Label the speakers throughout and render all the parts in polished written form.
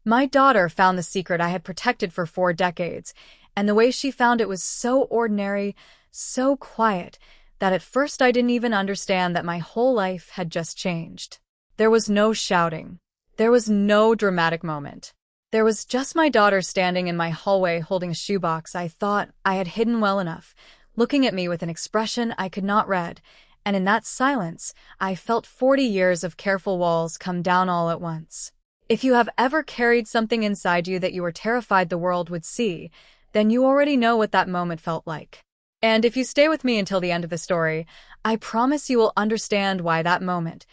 Speaker 1: My daughter found the secret I had protected for 4 decades, and the way she found it was so ordinary, so quiet, that at first I didn't even understand that my whole life had just changed. There was no shouting. There was no dramatic moment. There was just my daughter standing in my hallway holding a shoebox I thought I had hidden well enough, looking at me with an expression I could not read, and in that silence, I felt 40 years of careful walls come down all at once. If you have ever carried something inside you that you were terrified the world would see, then you already know what that moment felt like. And if you stay with me until the end of the story, I promise you will understand why that moment,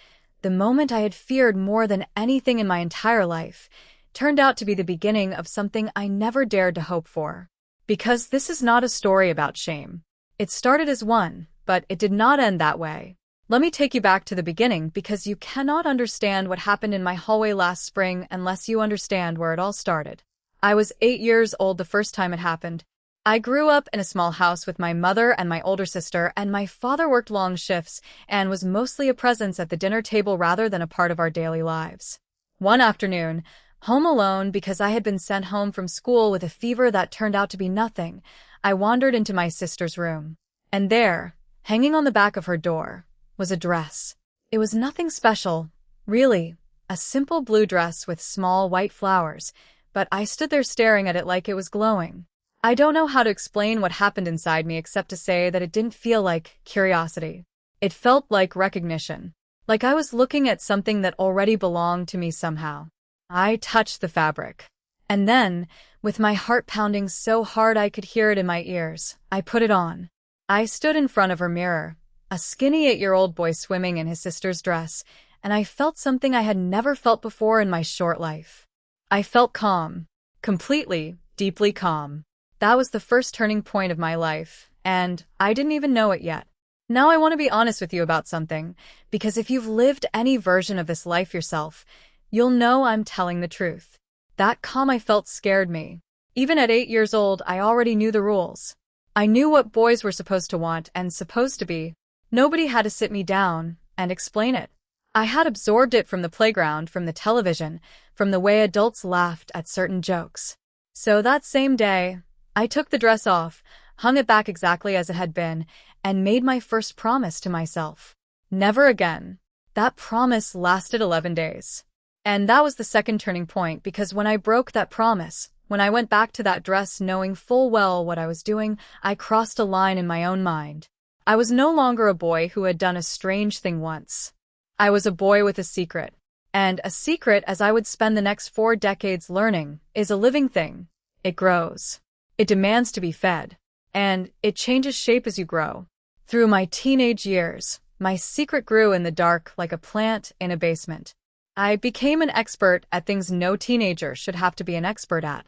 Speaker 1: the moment I had feared more than anything in my entire life, turned out to be the beginning of something I never dared to hope for. Because this is not a story about shame. It started as one, but it did not end that way. Let me take you back to the beginning because you cannot understand what happened in my hallway last spring unless you understand where it all started. I was 8 years old the first time it happened. I grew up in a small house with my mother and my older sister, and my father worked long shifts and was mostly a presence at the dinner table rather than a part of our daily lives. One afternoon, home alone because I had been sent home from school with a fever that turned out to be nothing, I wandered into my sister's room. And there, hanging on the back of her door, was a dress. It was nothing special, really, a simple blue dress with small white flowers, but I stood there staring at it like it was glowing. I don't know how to explain what happened inside me except to say that it didn't feel like curiosity. It felt like recognition, like I was looking at something that already belonged to me somehow. I touched the fabric. And then, with my heart pounding so hard I could hear it in my ears, I put it on. I stood in front of her mirror, a skinny 8-year-old boy swimming in his sister's dress, and I felt something I had never felt before in my short life. I felt calm. Completely, deeply calm. That was the first turning point of my life, and I didn't even know it yet. Now I want to be honest with you about something, because if you've lived any version of this life yourself, you'll know I'm telling the truth. That calm I felt scared me. Even at 8 years old, I already knew the rules. I knew what boys were supposed to want and supposed to be. Nobody had to sit me down and explain it. I had absorbed it from the playground, from the television, from the way adults laughed at certain jokes. So that same day, I took the dress off, hung it back exactly as it had been, and made my first promise to myself. Never again. That promise lasted 11 days. And that was the second turning point because when I broke that promise, when I went back to that dress knowing full well what I was doing, I crossed a line in my own mind. I was no longer a boy who had done a strange thing once. I was a boy with a secret. And a secret, as I would spend the next 4 decades learning, is a living thing. It grows. It demands to be fed. And it changes shape as you grow. Through my teenage years, my secret grew in the dark like a plant in a basement. I became an expert at things no teenager should have to be an expert at.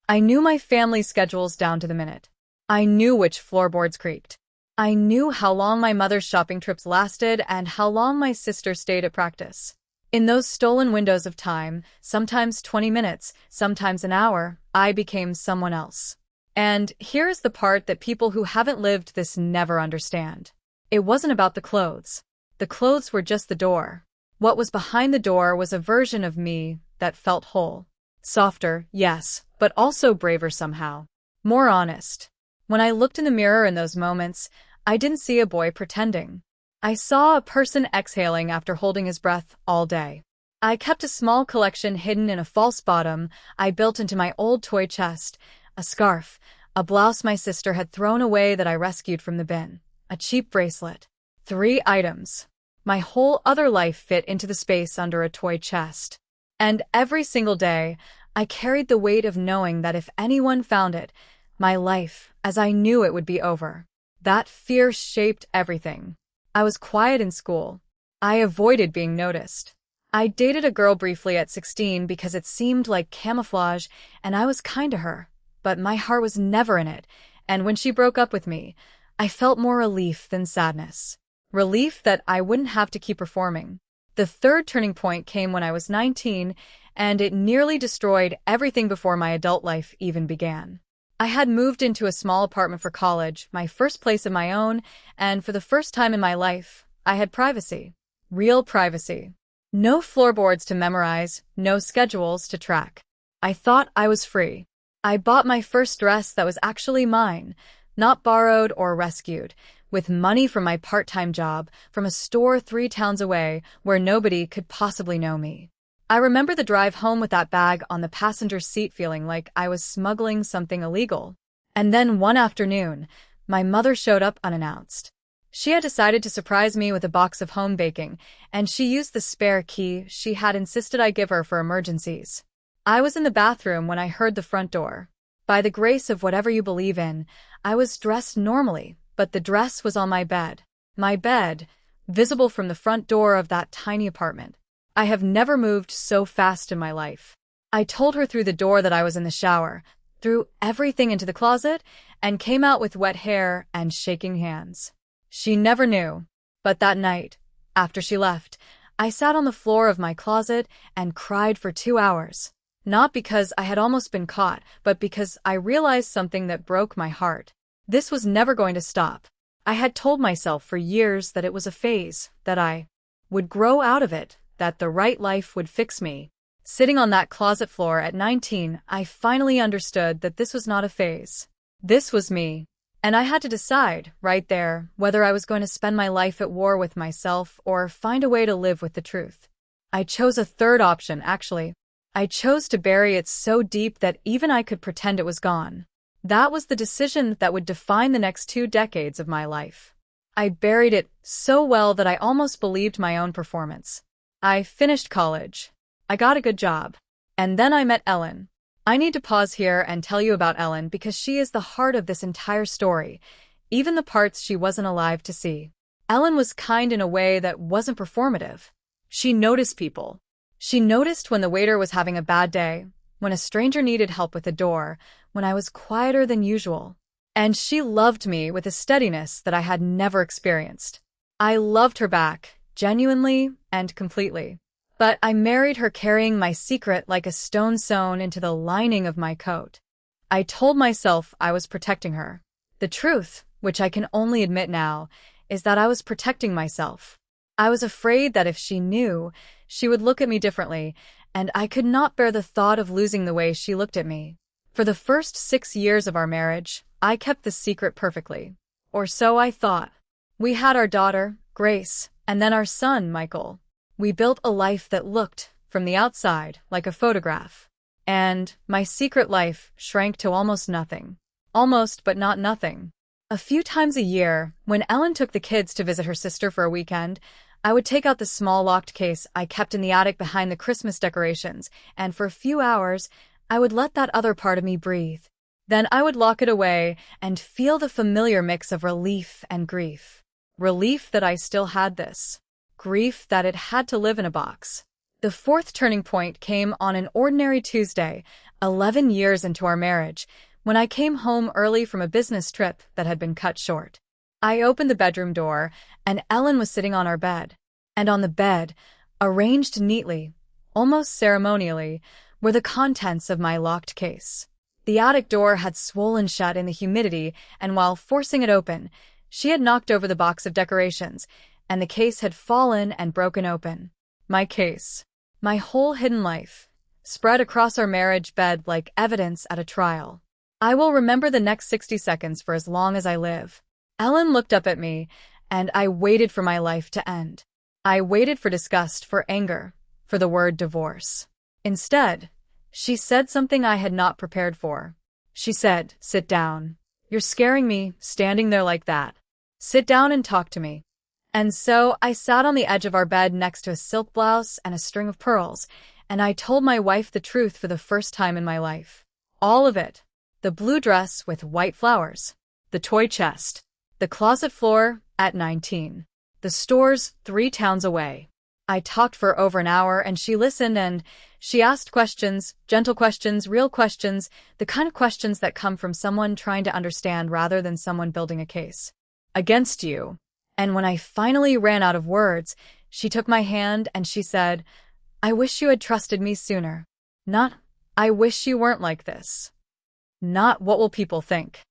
Speaker 1: I knew my family's schedules down to the minute. I knew which floorboards creaked. I knew how long my mother's shopping trips lasted and how long my sister stayed at practice. In those stolen windows of time, sometimes 20 minutes, sometimes an hour, I became someone else. And here's the part that people who haven't lived this never understand. It wasn't about the clothes. The clothes were just the door. What was behind the door was a version of me that felt whole. Softer, yes, but also braver somehow. More honest. When I looked in the mirror in those moments, I didn't see a boy pretending. I saw a person exhaling after holding his breath all day. I kept a small collection hidden in a false bottom I built into my old toy chest, a scarf, a blouse my sister had thrown away that I rescued from the bin, a cheap bracelet. 3 items. My whole other life fit into the space under a toy chest. And every single day, I carried the weight of knowing that if anyone found it, my life, as I knew it, would be over. That fear shaped everything. I was quiet in school. I avoided being noticed. I dated a girl briefly at 16 because it seemed like camouflage, and I was kind to her, but my heart was never in it, and when she broke up with me, I felt more relief than sadness. Relief that I wouldn't have to keep performing. The third turning point came when I was 19, and it nearly destroyed everything before my adult life even began. I had moved into a small apartment for college, my first place of my own, and for the first time in my life, I had privacy. Real privacy. No floorboards to memorize, no schedules to track. I thought I was free. I bought my first dress that was actually mine, not borrowed or rescued, with money from my part-time job from a store 3 towns away where nobody could possibly know me. I remember the drive home with that bag on the passenger seat feeling like I was smuggling something illegal. And then one afternoon, my mother showed up unannounced. She had decided to surprise me with a box of home baking, and she used the spare key she had insisted I give her for emergencies. I was in the bathroom when I heard the front door. By the grace of whatever you believe in, I was dressed normally, but the dress was on my bed. My bed, visible from the front door of that tiny apartment. I have never moved so fast in my life. I told her through the door that I was in the shower, threw everything into the closet, and came out with wet hair and shaking hands. She never knew, but that night, after she left, I sat on the floor of my closet and cried for 2 hours. Not because I had almost been caught, but because I realized something that broke my heart. This was never going to stop. I had told myself for years that it was a phase, that I would grow out of it, that the right life would fix me. Sitting on that closet floor at 19, I finally understood that this was not a phase. This was me. And I had to decide, right there, whether I was going to spend my life at war with myself or find a way to live with the truth. I chose a third option, actually. I chose to bury it so deep that even I could pretend it was gone. That was the decision that would define the next 2 decades of my life. I buried it so well that I almost believed my own performance. I finished college. I got a good job. And then I met Ellen. I need to pause here and tell you about Ellen because she is the heart of this entire story, even the parts she wasn't alive to see. Ellen was kind in a way that wasn't performative. She noticed people. She noticed when the waiter was having a bad day, when a stranger needed help with the door, when I was quieter than usual. And she loved me with a steadiness that I had never experienced. I loved her back, genuinely and completely. But I married her carrying my secret like a stone sewn into the lining of my coat. I told myself I was protecting her. The truth, which I can only admit now, is that I was protecting myself. I was afraid that if she knew, she would look at me differently, and I could not bear the thought of losing the way she looked at me. For the first 6 years of our marriage, I kept the secret perfectly. Or so I thought. We had our daughter, Grace, and then our son, Michael. We built a life that looked, from the outside, like a photograph. And my secret life shrank to almost nothing. Almost, but not nothing. A few times a year, when Ellen took the kids to visit her sister for a weekend, I would take out the small locked case I kept in the attic behind the Christmas decorations, and for a few hours, I would let that other part of me breathe. Then I would lock it away and feel the familiar mix of relief and grief. Relief that I still had this. Grief that it had to live in a box. The fourth turning point came on an ordinary Tuesday, 11 years into our marriage, when I came home early from a business trip that had been cut short. I opened the bedroom door, and Ellen was sitting on our bed. And on the bed, arranged neatly, almost ceremonially, were the contents of my locked case. The attic door had swollen shut in the humidity, and while forcing it open, she had knocked over the box of decorations, and the case had fallen and broken open. My case. My whole hidden life. Spread across our marriage bed like evidence at a trial. I will remember the next 60 seconds for as long as I live. Ellen looked up at me, and I waited for my life to end. I waited for disgust, for anger, for the word divorce. Instead, she said something I had not prepared for. She said, "Sit down. You're scaring me, standing there like that. Sit down and talk to me." And so I sat on the edge of our bed next to a silk blouse and a string of pearls, and I told my wife the truth for the first time in my life. All of it. The blue dress with white flowers. The toy chest. The closet floor at 19. The stores 3 towns away. I talked for over an hour and she listened and she asked questions, gentle questions, real questions, the kind of questions that come from someone trying to understand rather than someone building a case against you. And when I finally ran out of words, she took my hand and she said, "I wish you had trusted me sooner. Not, I wish you weren't like this. Not, what will people think?"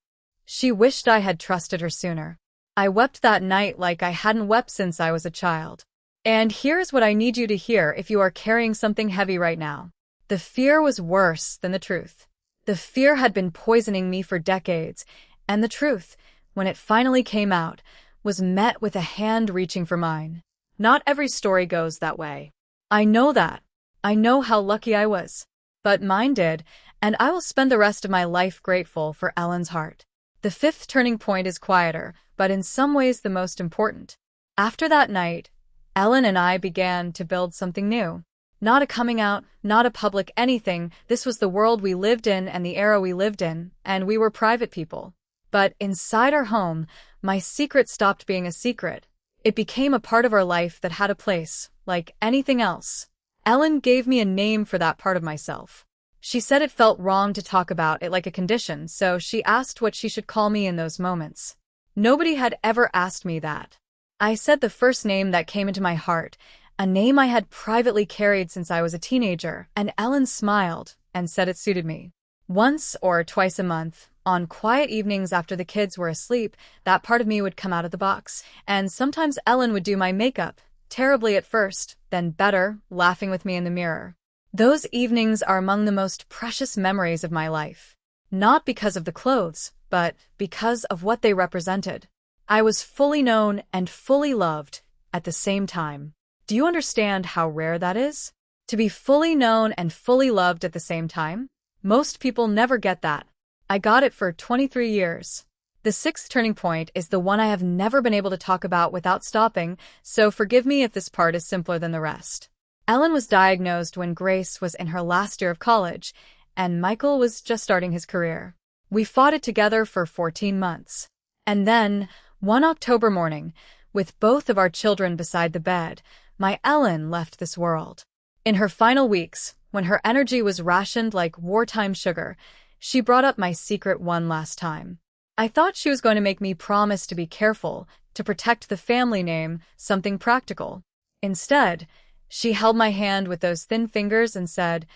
Speaker 1: She wished I had trusted her sooner. I wept that night like I hadn't wept since I was a child. And here's what I need you to hear if you are carrying something heavy right now. The fear was worse than the truth. The fear had been poisoning me for decades, and the truth, when it finally came out, was met with a hand reaching for mine. Not every story goes that way. I know that. I know how lucky I was. But mine did, and I will spend the rest of my life grateful for Ellen's heart. The fifth turning point is quieter, but in some ways the most important. After that night, Ellen and I began to build something new. Not a coming out, not a public anything. This was the world we lived in and the era we lived in, and we were private people. But inside our home, my secret stopped being a secret. It became a part of our life that had a place, like anything else. Ellen gave me a name for that part of myself. She said it felt wrong to talk about it like a condition, so she asked what she should call me in those moments. Nobody had ever asked me that. I said the first name that came into my heart, a name I had privately carried since I was a teenager, and Ellen smiled and said it suited me. Once or twice a month, on quiet evenings after the kids were asleep, that part of me would come out of the box, and sometimes Ellen would do my makeup, terribly at first, then better, laughing with me in the mirror. Those evenings are among the most precious memories of my life. Not because of the clothes, but because of what they represented. I was fully known and fully loved at the same time. Do you understand how rare that is? To be fully known and fully loved at the same time? Most people never get that. I got it for 23 years. The sixth turning point is the one I have never been able to talk about without stopping, so forgive me if this part is simpler than the rest. Ellen was diagnosed when Grace was in her last year of college, and Michael was just starting his career. We fought it together for 14 months. And then, one October morning, with both of our children beside the bed, my Ellen left this world. In her final weeks, when her energy was rationed like wartime sugar, she brought up my secret one last time. I thought she was going to make me promise to be careful, to protect the family name, something practical. Instead, she held my hand with those thin fingers and said,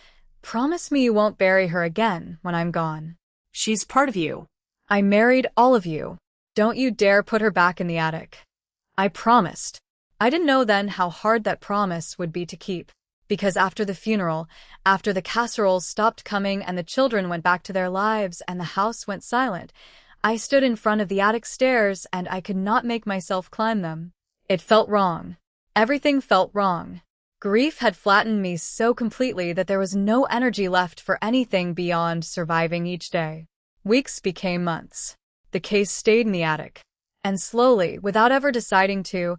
Speaker 1: "Promise me you won't bury her again when I'm gone.
Speaker 2: She's part of you.
Speaker 1: I married all of you. Don't you dare put her back in the attic." I promised. I didn't know then how hard that promise would be to keep. Because after the funeral, after the casseroles stopped coming and the children went back to their lives and the house went silent, I stood in front of the attic stairs and I could not make myself climb them. It felt wrong. Everything felt wrong. Grief had flattened me so completely that there was no energy left for anything beyond surviving each day. Weeks became months. The case stayed in the attic. And slowly, without ever deciding to,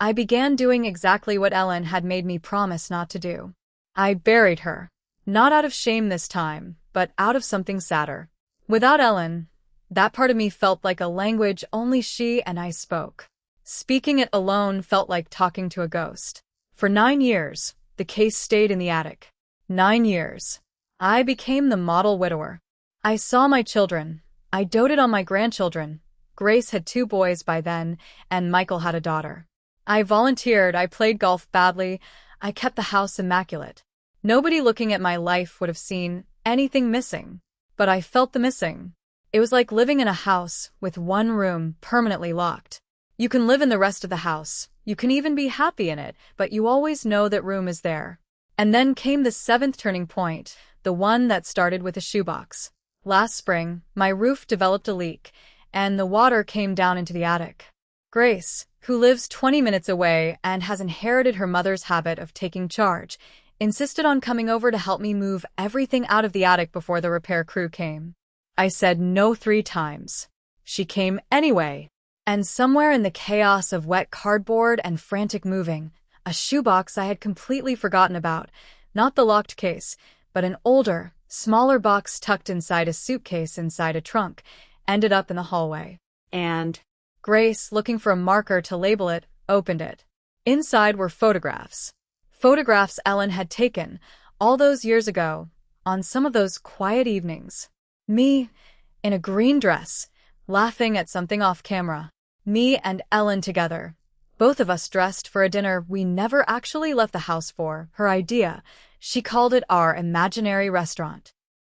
Speaker 1: I began doing exactly what Ellen had made me promise not to do. I buried her. Not out of shame this time, but out of something sadder. Without Ellen, that part of me felt like a language only she and I spoke. Speaking it alone felt like talking to a ghost. For 9 years, the case stayed in the attic. 9 years. I became the model widower. I saw my children. I doted on my grandchildren. Grace had 2 boys by then, and Michael had a daughter. I volunteered, I played golf badly, I kept the house immaculate. Nobody looking at my life would have seen anything missing, but I felt the missing. It was like living in a house with one room permanently locked. You can live in the rest of the house, you can even be happy in it, but you always know that room is there. And then came the 7th turning point, the one that started with a shoebox. Last spring, my roof developed a leak, and the water came down into the attic. Grace, who lives 20 minutes away and has inherited her mother's habit of taking charge, insisted on coming over to help me move everything out of the attic before the repair crew came. I said no 3 times. She came anyway. And somewhere in the chaos of wet cardboard and frantic moving, a shoebox I had completely forgotten about, not the locked case, but an older, smaller box tucked inside a suitcase inside a trunk, ended up in the hallway.
Speaker 2: And
Speaker 1: Grace, looking for a marker to label it, opened it. Inside were photographs. Photographs Ellen had taken, all those years ago, on some of those quiet evenings. Me, in a green dress, laughing at something off camera. Me and Ellen together. Both of us dressed for a dinner we never actually left the house for, her idea. She called it our imaginary restaurant.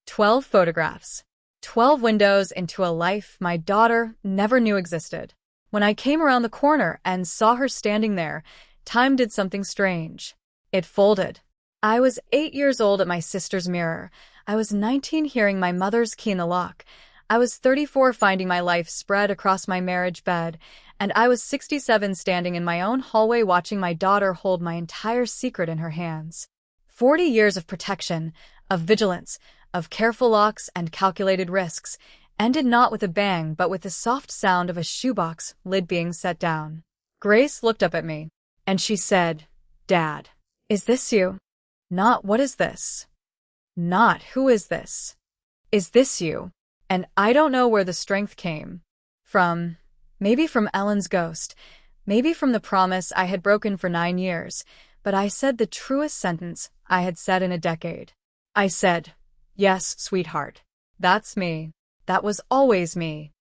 Speaker 1: 12 photographs. 12 windows into a life my daughter never knew existed. When I came around the corner and saw her standing there, time did something strange. It folded. I was 8 years old at my sister's mirror. I was 19 hearing my mother's key in the lock. I was 34 finding my life spread across my marriage bed. And I was 67 standing in my own hallway watching my daughter hold my entire secret in her hands. 40 years of protection, of vigilance, of careful locks and calculated risks, ended not with a bang but with the soft sound of a shoebox lid being set down. Grace looked up at me, and she said, "Dad, is this you?" Not "what is this?" Not "who is this?" Is this you? And I don't know where the strength came from. Maybe from Ellen's ghost, maybe from the promise I had broken for 9 years, but I said the truest sentence I had said in a decade. I said, "Yes, sweetheart. That's me. That was always me."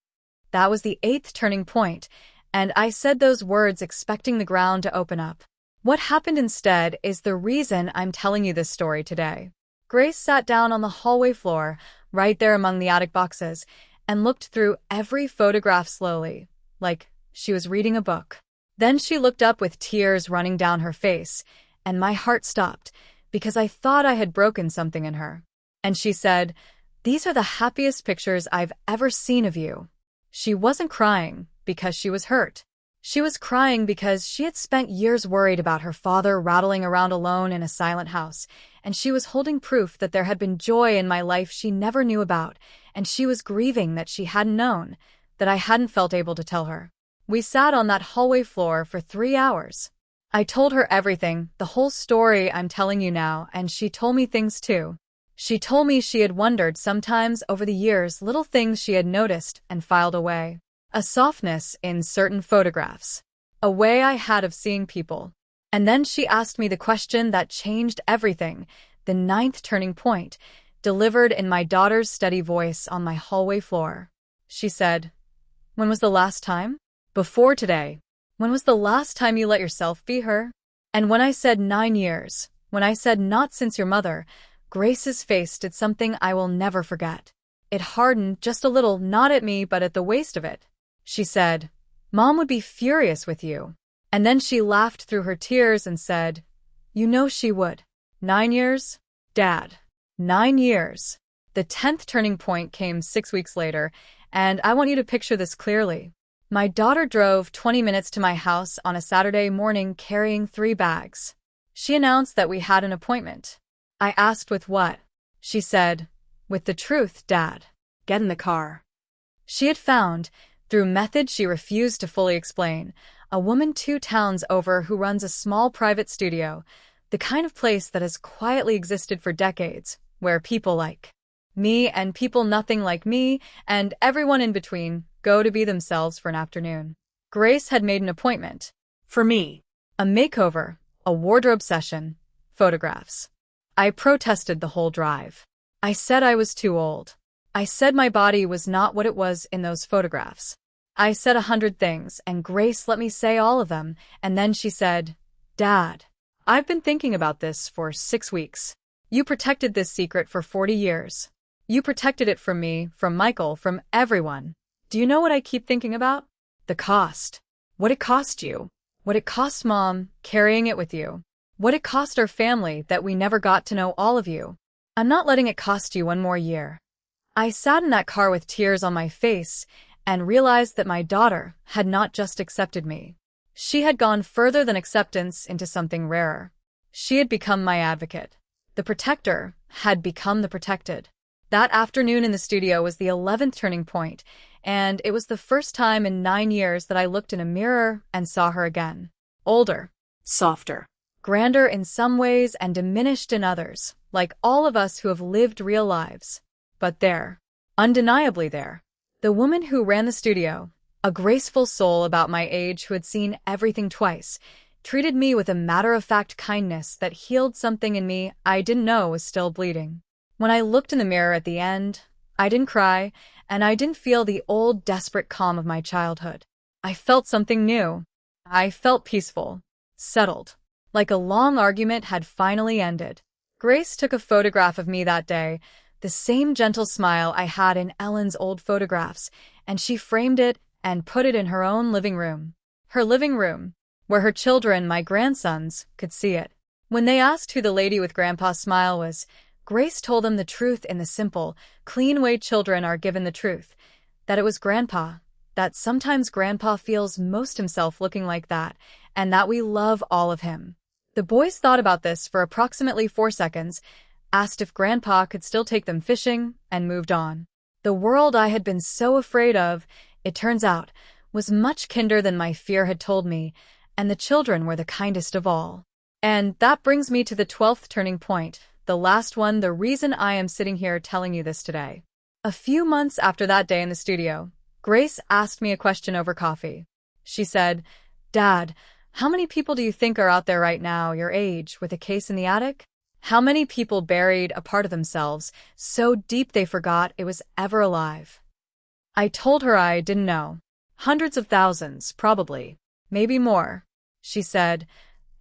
Speaker 1: That was the 8th turning point, and I said those words expecting the ground to open up. What happened instead is the reason I'm telling you this story today. Grace sat down on the hallway floor, right there among the attic boxes, and looked through every photograph slowly, like she was reading a book. Then she looked up with tears running down her face, and my heart stopped, because I thought I had broken something in her. And she said, "These are the happiest pictures I've ever seen of you." She wasn't crying because she was hurt. She was crying because she had spent years worried about her father rattling around alone in a silent house, and she was holding proof that there had been joy in my life she never knew about, and she was grieving that she hadn't known, that I hadn't felt able to tell her. We sat on that hallway floor for 3 hours. I told her everything, the whole story I'm telling you now, and she told me things too. She told me she had wondered sometimes over the years little things she had noticed and filed away. A softness in certain photographs. A way I had of seeing people. And then she asked me the question that changed everything, the 9th turning point, delivered in my daughter's steady voice on my hallway floor. She said, "When was the last time?" "Before today." "When was the last time you let yourself be her?" And when I said 9 years, when I said not since your mother, Grace's face did something I will never forget. It hardened just a little, not at me but at the waist of it. She said, "Mom would be furious with you." And then she laughed through her tears and said, "You know she would." 9 years? Dad. 9 years. The 10th turning point came 6 weeks later, and I want you to picture this clearly. My daughter drove 20 minutes to my house on a Saturday morning carrying 3 bags. She announced that we had an appointment. I asked with what? She said, "With the truth, Dad."
Speaker 2: Get in the car.
Speaker 1: She had found, through methods she refused to fully explain, a woman 2 towns over who runs a small private studio, the kind of place that has quietly existed for decades, where people like me and people nothing like me and everyone in between go to be themselves for an afternoon. Grace had made an appointment.
Speaker 2: For me.
Speaker 1: A makeover, a wardrobe session, photographs. I protested the whole drive. I said I was too old. I said my body was not what it was in those photographs. I said 100 things, and Grace let me say all of them, and then she said, "Dad, I've been thinking about this for 6 weeks. You protected this secret for 40 years. You protected it from me, from Michael, from everyone. Do you know what I keep thinking about? The cost. What it cost you. What it cost Mom, carrying it with you. What it cost our family that we never got to know all of you. I'm not letting it cost you one more year." I sat in that car with tears on my face and realized that my daughter had not just accepted me. She had gone further than acceptance into something rarer. She had become my advocate. The protector had become the protected. That afternoon in the studio was the 11th turning point, and it was the first time in 9 years that I looked in a mirror and saw her again. Older.
Speaker 2: Softer.
Speaker 1: Grander in some ways and diminished in others, like all of us who have lived real lives. But there, undeniably there, the woman who ran the studio, a graceful soul about my age who had seen everything twice, treated me with a matter-of-fact kindness that healed something in me I didn't know was still bleeding. When I looked in the mirror at the end, I didn't cry, and I didn't feel the old desperate calm of my childhood. I felt something new. I felt peaceful, settled, like a long argument had finally ended. Grace took a photograph of me that day, the same gentle smile I had in Ellen's old photographs, and she framed it and put it in her own living room. Her living room, where her children, my grandsons, could see it. When they asked who the lady with Grandpa's smile was, Grace told them the truth in the simple, clean way children are given the truth. That it was Grandpa. That sometimes Grandpa feels most himself looking like that, and that we love all of him. The boys thought about this for approximately 4 seconds, asked if Grandpa could still take them fishing, and moved on. The world I had been so afraid of, it turns out, was much kinder than my fear had told me, and the children were the kindest of all. And that brings me to the 12th turning point, the last one, the reason I am sitting here telling you this today. A few months after that day in the studio, Grace asked me a question over coffee. She said, "Dad, how many people do you think are out there right now, your age, with a case in the attic? How many people buried a part of themselves so deep they forgot it was ever alive?" I told her I didn't know. Hundreds of thousands, probably. Maybe more. She said,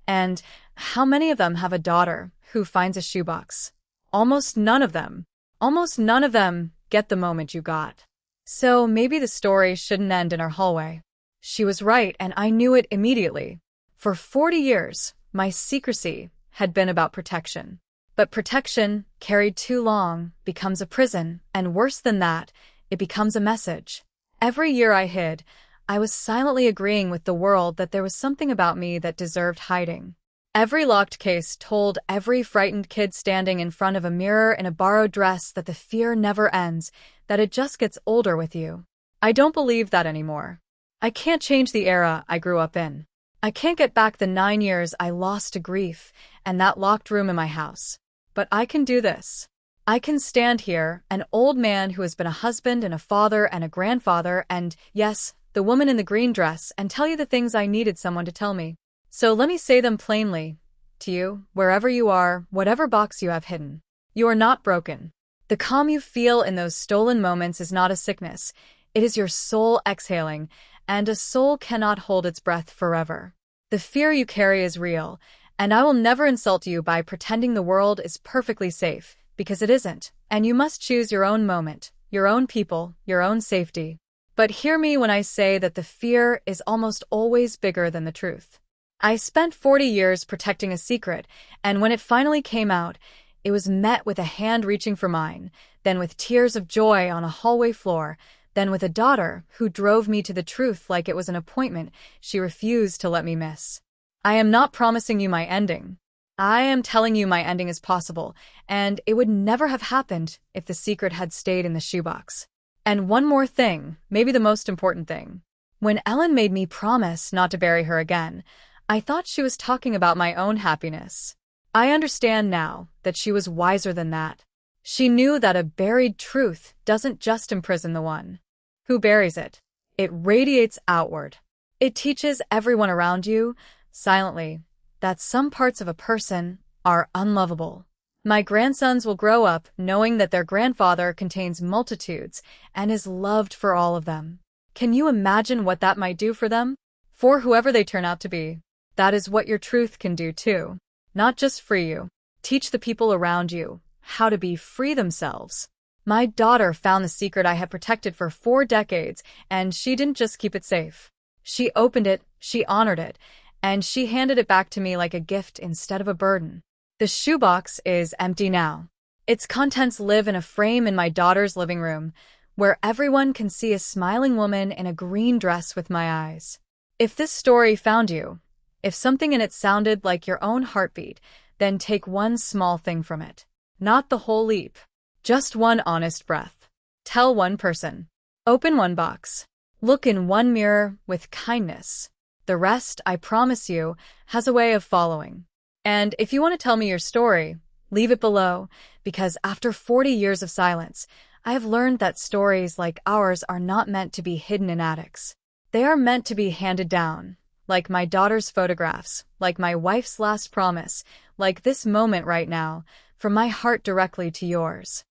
Speaker 1: "And how many of them have a daughter who finds a shoebox?" Almost none of them. Almost none of them get the moment you got. So maybe the story shouldn't end in our hallway. She was right, and I knew it immediately. For 40 years, my secrecy had been about protection. But protection, carried too long, becomes a prison, and worse than that, it becomes a message. Every year I hid, I was silently agreeing with the world that there was something about me that deserved hiding. Every locked case told every frightened kid standing in front of a mirror in a borrowed dress that the fear never ends, that it just gets older with you. I don't believe that anymore. I can't change the era I grew up in. I can't get back the 9 years I lost to grief and that locked room in my house. But I can do this. I can stand here, an old man who has been a husband and a father and a grandfather and, yes, the woman in the green dress, and tell you the things I needed someone to tell me. So let me say them plainly to you, wherever you are, whatever box you have hidden. You are not broken. The calm you feel in those stolen moments is not a sickness. It is your soul exhaling, and a soul cannot hold its breath forever. The fear you carry is real, and I will never insult you by pretending the world is perfectly safe, because it isn't, and you must choose your own moment, your own people, your own safety. But hear me when I say that the fear is almost always bigger than the truth. I spent 40 years protecting a secret, and when it finally came out, it was met with a hand reaching for mine, then with tears of joy on a hallway floor, then with a daughter who drove me to the truth like it was an appointment she refused to let me miss. I am not promising you my ending. I am telling you my ending is possible, and it would never have happened if the secret had stayed in the shoebox. And one more thing, maybe the most important thing. When Ellen made me promise not to bury her again, I thought she was talking about my own happiness. I understand now that she was wiser than that. She knew that a buried truth doesn't just imprison the one who buries it. It radiates outward. It teaches everyone around you, silently, that some parts of a person are unlovable. My grandsons will grow up knowing that their grandfather contains multitudes and is loved for all of them. Can you imagine what that might do for them? For whoever they turn out to be. That is what your truth can do too. Not just free you. Teach the people around you how to be free themselves. My daughter found the secret I had protected for 4 decades, and she didn't just keep it safe. She opened it, she honored it, and she handed it back to me like a gift instead of a burden. The shoebox is empty now. Its contents live in a frame in my daughter's living room, where everyone can see a smiling woman in a green dress with my eyes. If this story found you, if something in it sounded like your own heartbeat, then take one small thing from it. Not the whole leap. Just one honest breath. Tell one person. Open one box. Look in one mirror with kindness. The rest, I promise you, has a way of following. And if you want to tell me your story, leave it below, because after 40 years of silence, I have learned that stories like ours are not meant to be hidden in attics. They are meant to be handed down, like my daughter's photographs, like my wife's last promise, like this moment right now, from my heart directly to yours.